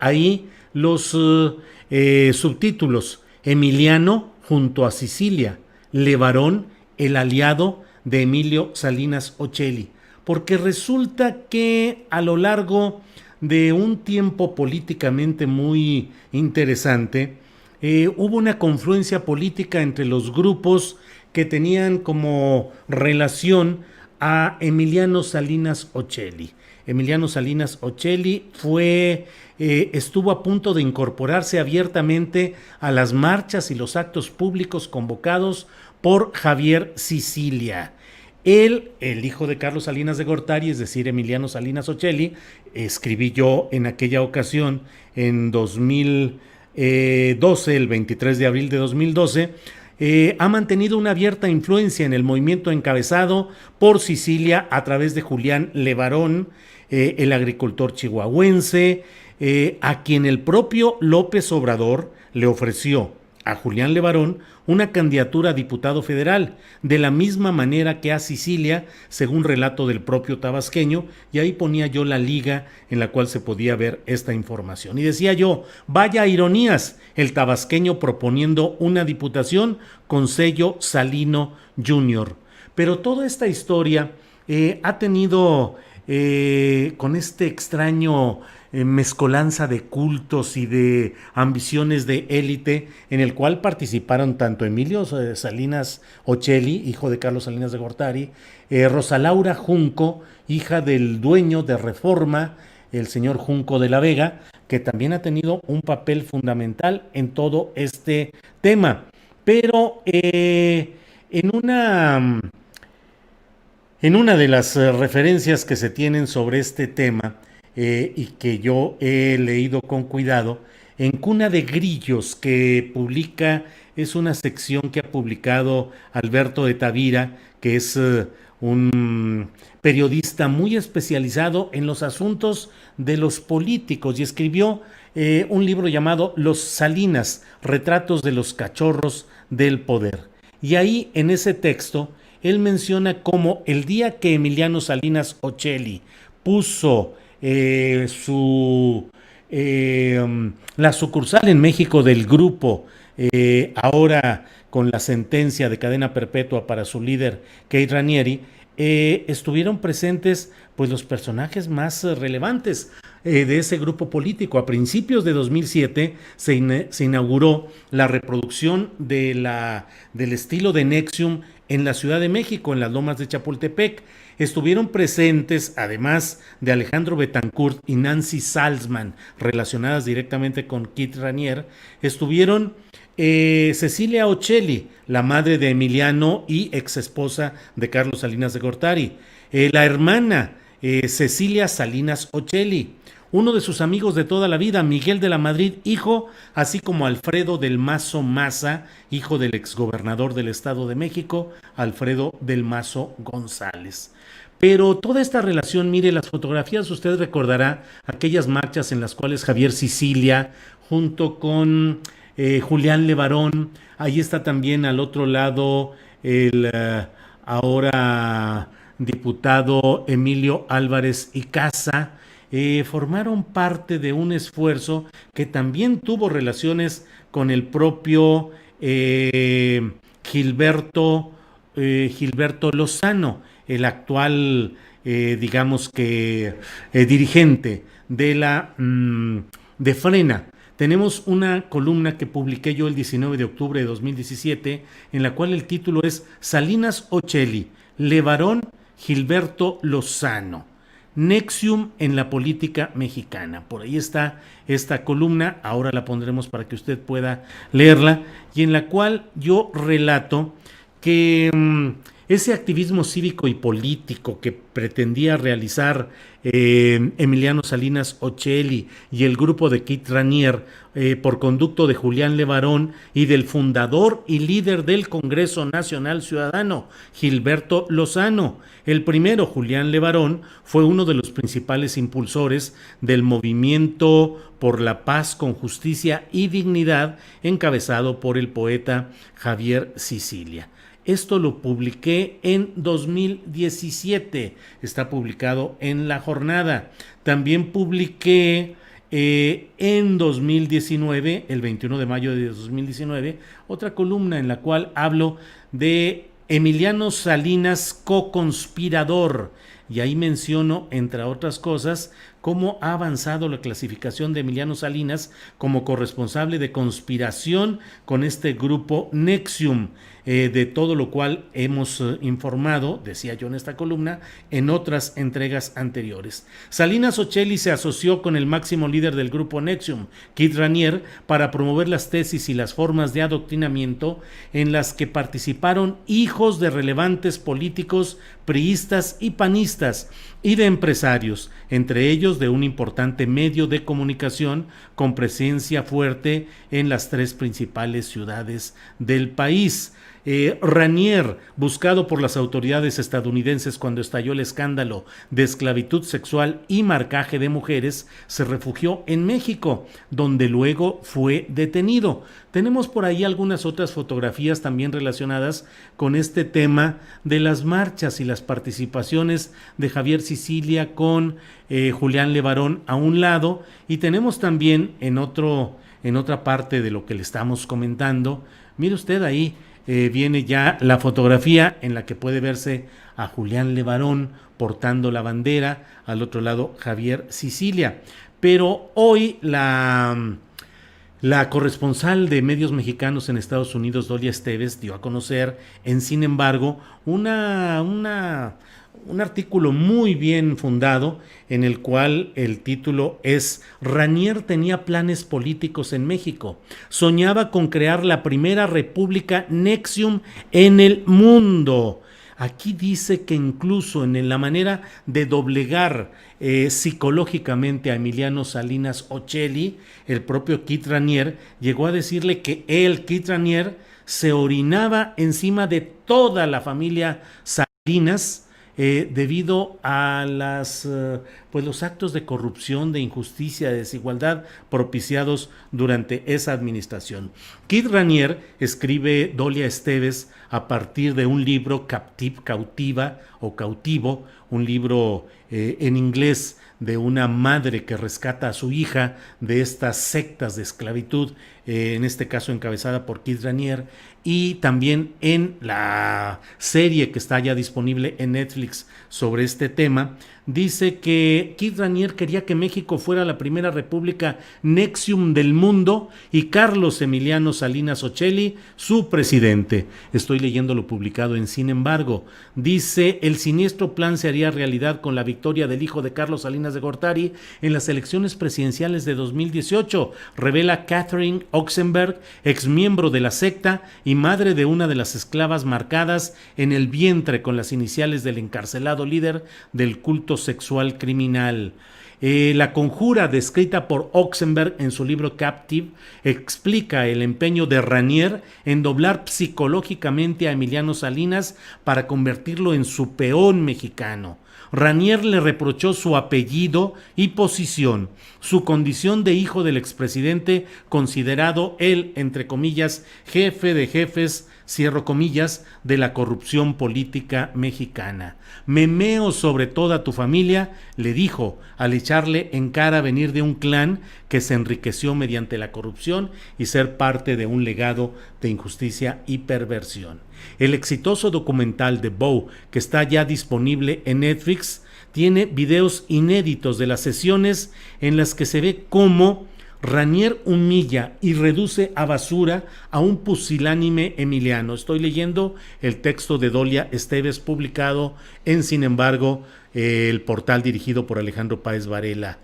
ahí los subtítulos: Emiliano junto a Sicilia, Levarón, el aliado de Emilio Salinas Ocelli, porque resulta que a lo largo de un tiempo políticamente muy interesante, hubo una confluencia política entre los grupos que tenían como relación a Emiliano Salinas Ocelli. Emiliano Salinas Ocelli estuvo a punto de incorporarse abiertamente a las marchas y los actos públicos convocados por Javier Sicilia. Él, el hijo de Carlos Salinas de Gortari, es decir, Emiliano Salinas Ocelli, escribí yo en aquella ocasión, en 2012, el 23 de abril de 2012, ha mantenido una abierta influencia en el movimiento encabezado por Sicilia a través de Julián Levarón, el agricultor chihuahuense, a quien el propio López Obrador le ofreció a Julián Levarón una candidatura a diputado federal, de la misma manera que a Sicilia, según relato del propio tabasqueño, y ahí ponía yo la liga en la cual se podía ver esta información. Y decía yo, vaya ironías, el tabasqueño proponiendo una diputación con sello Salino Jr. Pero toda esta historia ha tenido, con este extraño mezcolanza de cultos y de ambiciones de élite, en el cual participaron tanto Emilio Salinas Ocelli, hijo de Carlos Salinas de Gortari, Rosa Laura Junco, hija del dueño de Reforma, el señor Junco de la Vega, que también ha tenido un papel fundamental en todo este tema. Pero en una de las referencias que se tienen sobre este tema, y que yo he leído con cuidado, en Cuna de Grillos, que es una sección que ha publicado Alberto de Tavira, que es un periodista muy especializado en los asuntos de los políticos, y escribió un libro llamado Los Salinas, retratos de los cachorros del poder. Y ahí, en ese texto, él menciona cómo el día que Emiliano Salinas Ocelli puso la sucursal en México del grupo, ahora con la sentencia de cadena perpetua para su líder, Kate Ranieri, estuvieron presentes pues los personajes más relevantes de ese grupo político. A principios de 2007 se inauguró la reproducción del estilo de Nexium en la Ciudad de México, en las lomas de Chapultepec. Estuvieron presentes, además de Alejandro Betancourt y Nancy Salzman, relacionadas directamente con Kit Ranier, estuvieron Cecilia Ocelli, la madre de Emiliano y ex esposa de Carlos Salinas de Gortari, la hermana Cecilia Salinas Ocelli, uno de sus amigos de toda la vida, Miguel de la Madrid, hijo, así como Alfredo del Mazo Maza, hijo del exgobernador del Estado de México, Alfredo del Mazo González. Pero toda esta relación, mire, las fotografías, usted recordará aquellas marchas en las cuales Javier Sicilia, junto con Julián Levarón, ahí está también al otro lado el ahora diputado Emilio Álvarez y Casa, formaron parte de un esfuerzo que también tuvo relaciones con el propio Gilberto Lozano, el actual, digamos que, dirigente de Frena. Tenemos una columna que publiqué yo el 19 de octubre de 2017, en la cual el título es Salinas Ocelli, Levarón, Gilberto Lozano, Nexium en la política mexicana. Por ahí está esta columna, ahora la pondremos para que usted pueda leerla, y en la cual yo relato que ese activismo cívico y político que pretendía realizar Emiliano Salinas Ocelli y el grupo de Kit Ranier, por conducto de Julián Levarón y del fundador y líder del Congreso Nacional Ciudadano, Gilberto Lozano. El primero, Julián Levarón, fue uno de los principales impulsores del movimiento por la paz con justicia y dignidad, encabezado por el poeta Javier Sicilia. Esto lo publiqué en 2017, está publicado en La Jornada. También publiqué En 2019, el 21 de mayo de 2019, otra columna en la cual hablo de Emiliano Salinas co-conspirador, y ahí menciono, entre otras cosas, cómo ha avanzado la clasificación de Emiliano Salinas como corresponsable de conspiración con este grupo Nexium, de todo lo cual hemos informado, decía yo en esta columna, en otras entregas anteriores. Salinas Ocelli se asoció con el máximo líder del grupo Nexium, Kid Raniere, para promover las tesis y las formas de adoctrinamiento en las que participaron hijos de relevantes políticos priistas y panistas y de empresarios, entre ellos de un importante medio de comunicación con presencia fuerte en las tres principales ciudades del país. Raniere, buscado por las autoridades estadounidenses cuando estalló el escándalo de esclavitud sexual y marcaje de mujeres, se refugió en México, donde luego fue detenido. Tenemos por ahí algunas otras fotografías también relacionadas con este tema de las marchas y las participaciones de Javier Sicilia con Julián Levarón a un lado, y tenemos también en otra parte de lo que le estamos comentando, mire usted ahí, viene ya la fotografía en la que puede verse a Julián Levarón portando la bandera, al otro lado Javier Sicilia. Pero hoy la corresponsal de medios mexicanos en Estados Unidos, Dolia Esteves, dio a conocer Sin embargo, un artículo muy bien fundado en el cual el título es Raniere tenía planes políticos en México. Soñaba con crear la primera república Nexium en el mundo. Aquí dice que incluso en la manera de doblegar psicológicamente a Emiliano Salinas Ocelli, el propio Kid Raniere llegó a decirle que él, Kid Raniere, se orinaba encima de toda la familia Salinas, debido a los actos de corrupción, de injusticia, de desigualdad propiciados durante esa administración. Kid Raniere, escribe Dolia Esteves, a partir de un libro Cautiva o Cautivo, un libro en inglés de una madre que rescata a su hija de estas sectas de esclavitud, en este caso encabezada por Kid Raniere, y también en la serie que está ya disponible en Netflix sobre este tema, dice que Kid Raniere quería que México fuera la primera república Nexium del mundo y Carlos Emiliano Salinas Ocelli su presidente. Estoy leyendo lo publicado en Sin embargo. Dice, el siniestro plan se haría realidad con la victoria del hijo de Carlos Salinas de Gortari en las elecciones presidenciales de 2018, revela Catherine Oxenberg, exmiembro de la secta y madre de una de las esclavas marcadas en el vientre con las iniciales del encarcelado líder del culto sexual criminal. La conjura descrita por Oxenberg en su libro Captive explica el empeño de Raniere en doblar psicológicamente a Emiliano Salinas para convertirlo en su peón mexicano. Raniere le reprochó su apellido y posición, su condición de hijo del expresidente, considerado el, entre comillas, jefe de jefes, cierro comillas, de la corrupción política mexicana. Memeo sobre toda tu familia, le dijo, al echarle en cara venir de un clan que se enriqueció mediante la corrupción y ser parte de un legado de injusticia y perversión. El exitoso documental de Bow, que está ya disponible en Netflix, tiene videos inéditos de las sesiones en las que se ve cómo Raniere humilla y reduce a basura a un pusilánime Emiliano. Estoy leyendo el texto de Dolia Esteves publicado en Sin embargo, el portal dirigido por Alejandro Páez Varela.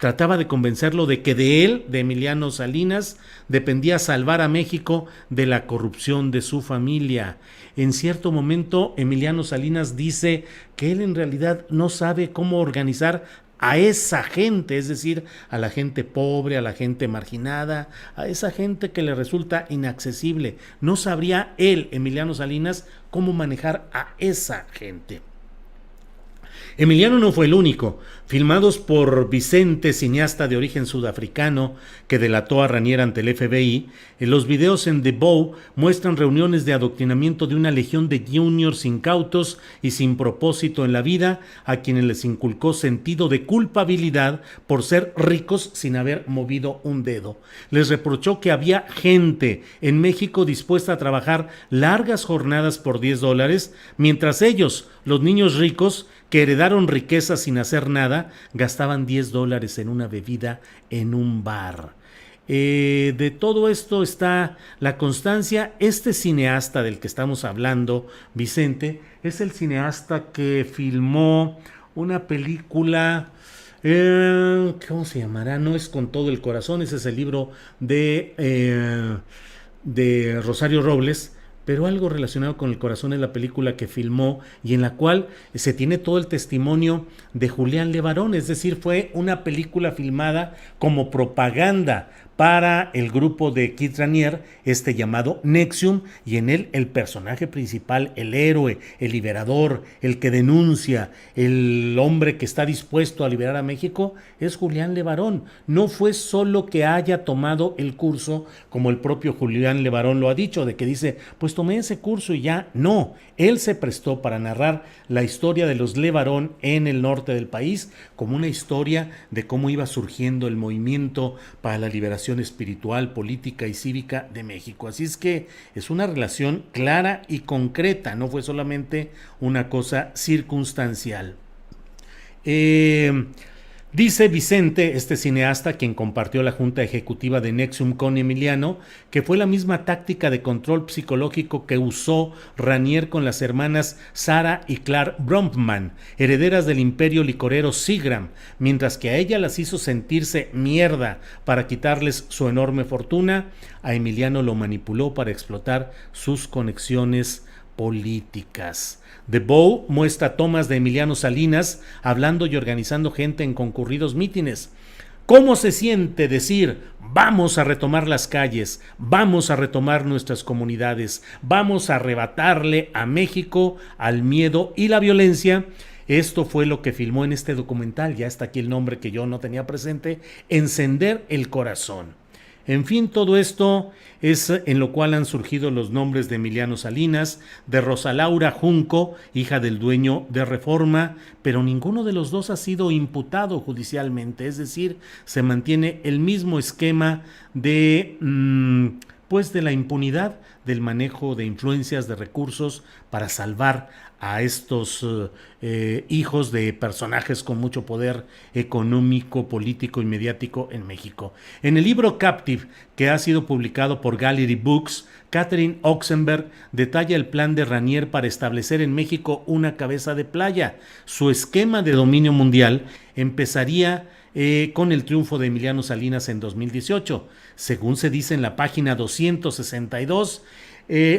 Trataba de convencerlo de que de él, de Emiliano Salinas, dependía salvar a México de la corrupción de su familia. En cierto momento, Emiliano Salinas dice que él en realidad no sabe cómo organizar a esa gente, es decir, a la gente pobre, a la gente marginada, a esa gente que le resulta inaccesible. No sabría él, Emiliano Salinas, cómo manejar a esa gente. Emiliano no fue el único. Filmados por Vicente, cineasta de origen sudafricano que delató a Ranier ante el FBI, los videos en The Bow muestran reuniones de adoctrinamiento de una legión de juniors incautos y sin propósito en la vida, a quienes les inculcó sentido de culpabilidad por ser ricos sin haber movido un dedo. Les reprochó que había gente en México dispuesta a trabajar largas jornadas por $10, mientras ellos, los niños ricos, que heredaron riqueza sin hacer nada, gastaban $10 en una bebida en un bar. De todo esto está la constancia. Este cineasta del que estamos hablando, Vicente, es el cineasta que filmó una película, ¿cómo se llamará? No es Con todo el corazón, ese es el libro de Rosario Robles, pero algo relacionado con el corazón es la película que filmó y en la cual se tiene todo el testimonio de Julián Levarón, es decir, fue una película filmada como propaganda para el grupo de Kid Raniere, llamado NXIVM, y en él el personaje principal, el héroe, el liberador, el que denuncia, el hombre que está dispuesto a liberar a México, es Julián Levarón. No fue solo que haya tomado el curso, como el propio Julián Levarón lo ha dicho, de que dice, pues tomé ese curso y ya. No, él se prestó para narrar la historia de los Levarón en el norte del país, como una historia de cómo iba surgiendo el movimiento para la liberación espiritual, política y cívica de México. Así es que es una relación clara y concreta, no fue solamente una cosa circunstancial. Dice Vicente, este cineasta, quien compartió la junta ejecutiva de NXIVM con Emiliano, que fue la misma táctica de control psicológico que usó Ranier con las hermanas Sarah y Clark Bronfman, herederas del imperio licorero Seagram, mientras que a ella las hizo sentirse mierda para quitarles su enorme fortuna, a Emiliano lo manipuló para explotar sus conexiones políticas. The Bow muestra tomas de Emiliano Salinas hablando y organizando gente en concurridos mítines. ¿Cómo se siente decir, vamos a retomar las calles, vamos a retomar nuestras comunidades, vamos a arrebatarle a México al miedo y la violencia? Esto fue lo que filmó en este documental, ya está aquí el nombre que yo no tenía presente, Encender el Corazón. En fin, todo esto es en lo cual han surgido los nombres de Emiliano Salinas, de Rosa Laura Junco, hija del dueño de Reforma, pero ninguno de los dos ha sido imputado judicialmente, es decir, se mantiene el mismo esquema de de la impunidad, del manejo de influencias, de recursos para salvar a estos hijos de personajes con mucho poder económico, político y mediático en México. En el libro Captive, que ha sido publicado por Gallery Books, Catherine Oxenberg detalla el plan de Ranier para establecer en México una cabeza de playa. Su esquema de dominio mundial empezaría con el triunfo de Emiliano Salinas en 2018. Según se dice en la página 262,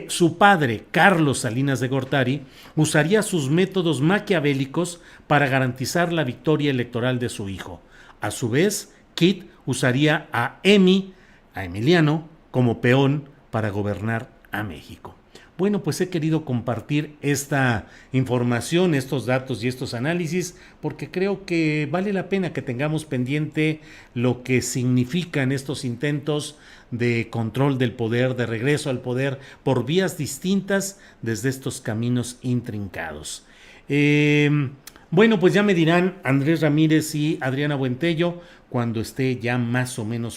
su padre, Carlos Salinas de Gortari, usaría sus métodos maquiavélicos para garantizar la victoria electoral de su hijo. A su vez, Kit usaría a Emiliano, como peón para gobernar a México. Bueno, pues he querido compartir esta información, estos datos y estos análisis, porque creo que vale la pena que tengamos pendiente lo que significan estos intentos de control del poder, de regreso al poder por vías distintas desde estos caminos intrincados. Bueno, pues ya me dirán Andrés Ramírez y Adriana Buentello cuando esté ya más o menos